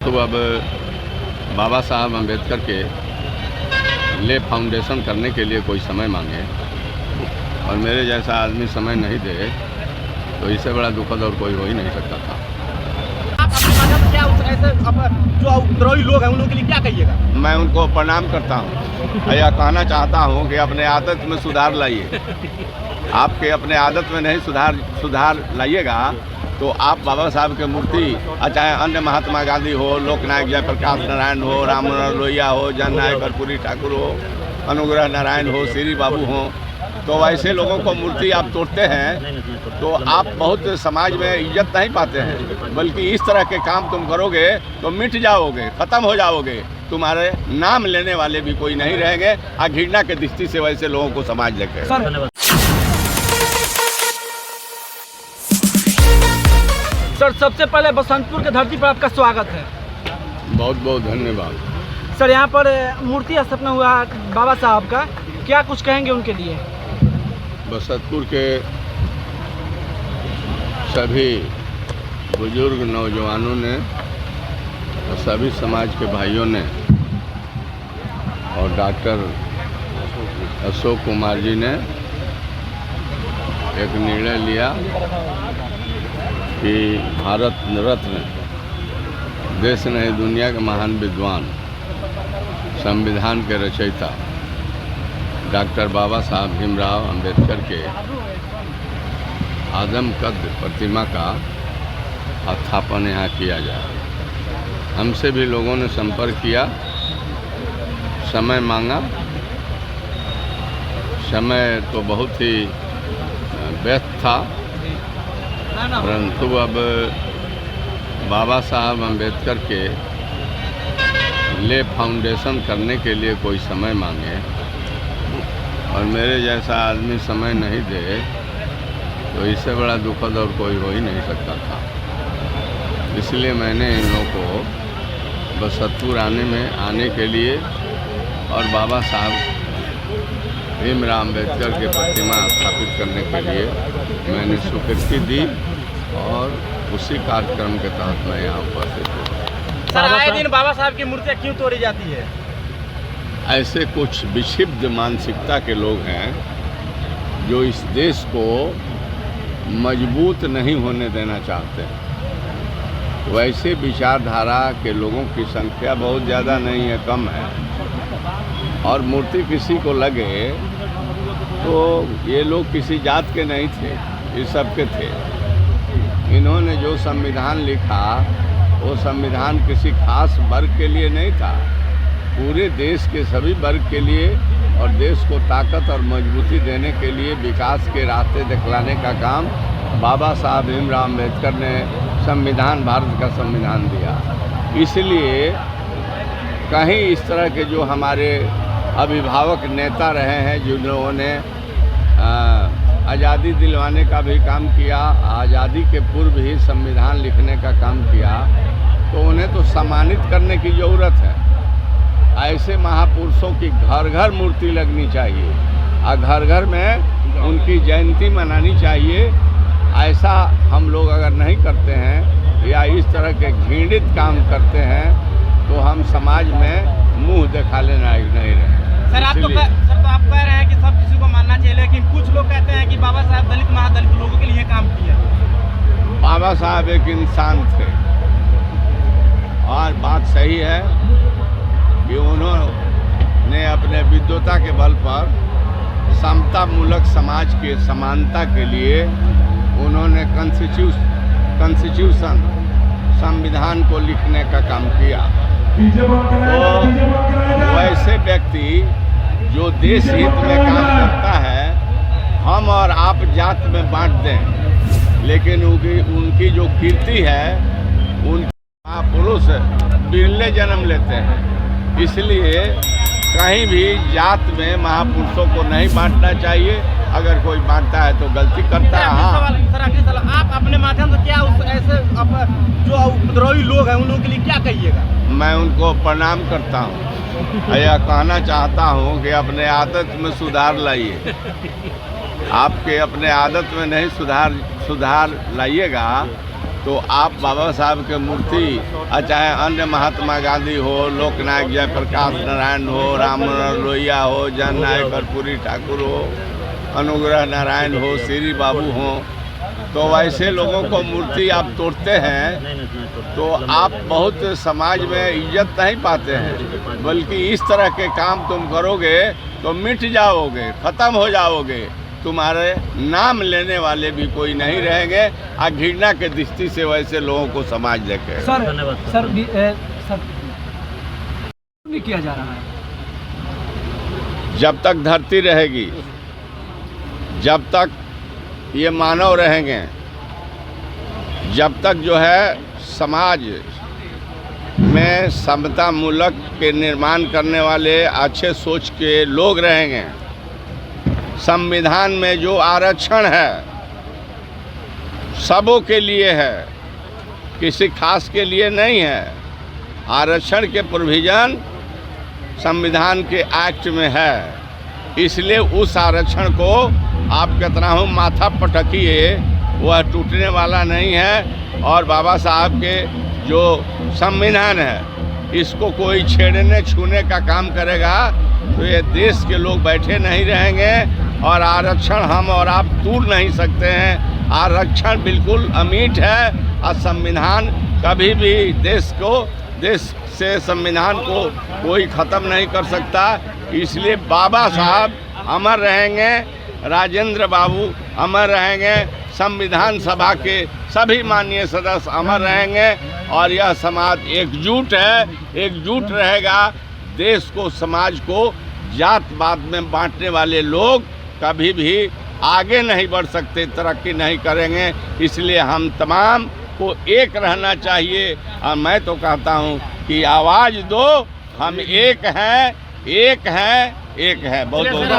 तो अब बाबा साहब अम्बेडकर के लिए फाउंडेशन करने के लिए कोई समय मांगे और मेरे जैसा आदमी समय नहीं दे तो इससे बड़ा दुखद और कोई हो ही नहीं सकता था। आप अपने माध्यम से क्या ऐसे जो उपद्रवी लोग हैं उन लोगों के लिए क्या कहिएगा? मैं उनको प्रणाम करता हूँ। यह कहना चाहता हूँ कि अपने आदत में सुधार लाइए। आपके अपने आदत में नहीं सुधार लाइएगा तो आप बाबा साहब के मूर्ति चाहे अन्य महात्मा गांधी हो, लोकनायक जयप्रकाश नारायण हो, राम मनोहर लोहिया हो, जननायक कर्पूरी ठाकुर हो, अनुग्रह नारायण हो, श्री बाबू हो, तो ऐसे लोगों को मूर्ति आप तोड़ते हैं तो आप बहुत समाज में इज्जत नहीं पाते हैं, बल्कि इस तरह के काम तुम करोगे तो मिट जाओगे, ख़त्म हो जाओगे, तुम्हारे नाम लेने वाले भी कोई नहीं रहेंगे। घृणा के दृष्टि से वैसे लोगों को समाज देखे। सर, सबसे पहले बसंतपुर के धरती पर आपका स्वागत है। बहुत बहुत धन्यवाद। सर, यहाँ पर मूर्ति स्थापना हुआ बाबा साहब का, क्या कुछ कहेंगे उनके लिए? बसंतपुर के सभी बुजुर्ग नौजवानों ने और सभी समाज के भाइयों ने और डॉक्टर अशोक कुमार जी ने एक निर्णय लिया कि भारत रत्न, देश नहीं दुनिया के महान विद्वान, संविधान के रचयिता डॉक्टर बाबा साहब भीमराव अंबेडकर के आदमकद प्रतिमा का स्थापन यहाँ किया जाए। हमसे भी लोगों ने संपर्क किया, समय मांगा। समय तो बहुत ही व्यस्त था, परंतु अब बाबा साहब अम्बेडकर के लिए फाउंडेशन करने के लिए कोई समय मांगे और मेरे जैसा आदमी समय नहीं दे तो इससे बड़ा दुखद और कोई हो ही नहीं सकता था। इसलिए मैंने इन लोगों को बसंतपुर आने के लिए और बाबा साहब भीमराव अम्बेडकर की प्रतिमा स्थापित करने के लिए मैंने स्वीकृति दी और उसी कार्यक्रम के तहत मैं यहाँ उपस्थित हूँ। सर, आए दिन बाबा साहब की मूर्तियाँ क्यों तोड़ी जाती है? ऐसे कुछ विक्षिप्त मानसिकता के लोग हैं जो इस देश को मजबूत नहीं होने देना चाहते हैं। वैसे विचारधारा के लोगों की संख्या बहुत ज़्यादा नहीं है, कम है, और मूर्ति किसी को लगे तो ये लोग किसी जात के नहीं थे, ये सबके थे। इन्होंने जो संविधान लिखा वो संविधान किसी खास वर्ग के लिए नहीं था, पूरे देश के सभी वर्ग के लिए और देश को ताकत और मजबूती देने के लिए विकास के रास्ते दिखलाने का काम बाबा साहब भीमराव अम्बेडकर ने संविधान, भारत का संविधान दिया। इसलिए कहीं इस तरह के जो हमारे अभिभावक नेता रहे हैं जिन्होंने आज़ादी दिलवाने का भी काम किया, आज़ादी के पूर्व ही संविधान लिखने का काम किया, तो उन्हें तो सम्मानित करने की ज़रूरत है। ऐसे महापुरुषों की घर घर मूर्ति लगनी चाहिए और घर घर में उनकी जयंती मनानी चाहिए। ऐसा हम लोग अगर नहीं करते हैं या इस तरह के घृणित काम करते हैं तो हम समाज में मुंह दिखाने लायक नहीं रहे। सर, आप तो कह रहे हैं कि सब किसी को मानना चाहिए, लेकिन कुछ लोग कहते हैं कि बाबा साहब दलित महादलित लोगों के लिए काम किया। बाबा साहब एक इंसान थे और बात सही है कि उन्होंने अपने विद्वता के बल पर समता मूलक समाज के समानता के लिए उन्होंने कॉन्स्टिट्यूशन संविधान को लिखने का काम किया। तो वैसे व्यक्ति जो देश हित में काम करता है, हम और आप जात में बांट दें, लेकिन उनकी जो कीर्ति है, उनके महापुरुष बिरले जन्म लेते हैं। इसलिए कहीं भी जात में महापुरुषों को नहीं बांटना चाहिए। अगर कोई बांटता है तो गलती करता है। सर, आप अपने माध्यम से क्या ऐसे जो उपद्रवी लोग हैं उन लोगों के लिए क्या कहिएगा? मैं उनको प्रणाम करता हूँ। यह कहना चाहता हूँ कि अपने आदत में सुधार लाइए। आपके अपने आदत में नहीं सुधार लाइएगा तो आप बाबा साहब के मूर्ति चाहे अन्य महात्मा गांधी हो, लोकनायक जयप्रकाश नारायण हो, राम मनोहर लोहिया हो, जननायक कर्पूरी ठाकुर हो, अनुग्रह नारायण हो, श्री बाबू हो, तो वैसे लोगों को मूर्ति आप तोड़ते हैं तो आप बहुत समाज में इज्जत नहीं पाते हैं, बल्कि इस तरह के काम तुम करोगे तो मिट जाओगे, ख़त्म हो जाओगे, तुम्हारे नाम लेने वाले भी कोई नहीं रहेंगे। घृणा के दृष्टि से वैसे लोगों को समाज देखे। सर नहीं किया जा रहा है। जब तक धरती रहेगी, जब तक ये मानव रहेंगे, जब तक जो है समाज में समता मूलक के निर्माण करने वाले अच्छे सोच के लोग रहेंगे, संविधान में जो आरक्षण है सबों के लिए है, किसी खास के लिए नहीं है। आरक्षण के प्रोविज़न संविधान के एक्ट में है, इसलिए उस आरक्षण को आप कितना हो माथा पटकिए, वह टूटने वाला नहीं है। और बाबा साहब के जो संविधान है इसको कोई छेड़ने छूने का काम करेगा तो ये देश के लोग बैठे नहीं रहेंगे। और आरक्षण हम और आप तोड़ नहीं सकते हैं। आरक्षण बिल्कुल अमीट है और संविधान कभी भी देश से संविधान को कोई ख़त्म नहीं कर सकता। इसलिए बाबा साहब अमर रहेंगे, राजेंद्र बाबू अमर रहेंगे, संविधान सभा के सभी माननीय सदस्य अमर रहेंगे और यह समाज एकजुट है, एकजुट रहेगा। देश को, समाज को जात-पात में बांटने वाले लोग कभी भी आगे नहीं बढ़ सकते, तरक्की नहीं करेंगे। इसलिए हम तमाम को एक रहना चाहिए और मैं तो कहता हूँ कि आवाज़ दो, हम एक हैं, एक हैं, एक है। बहुत बहुत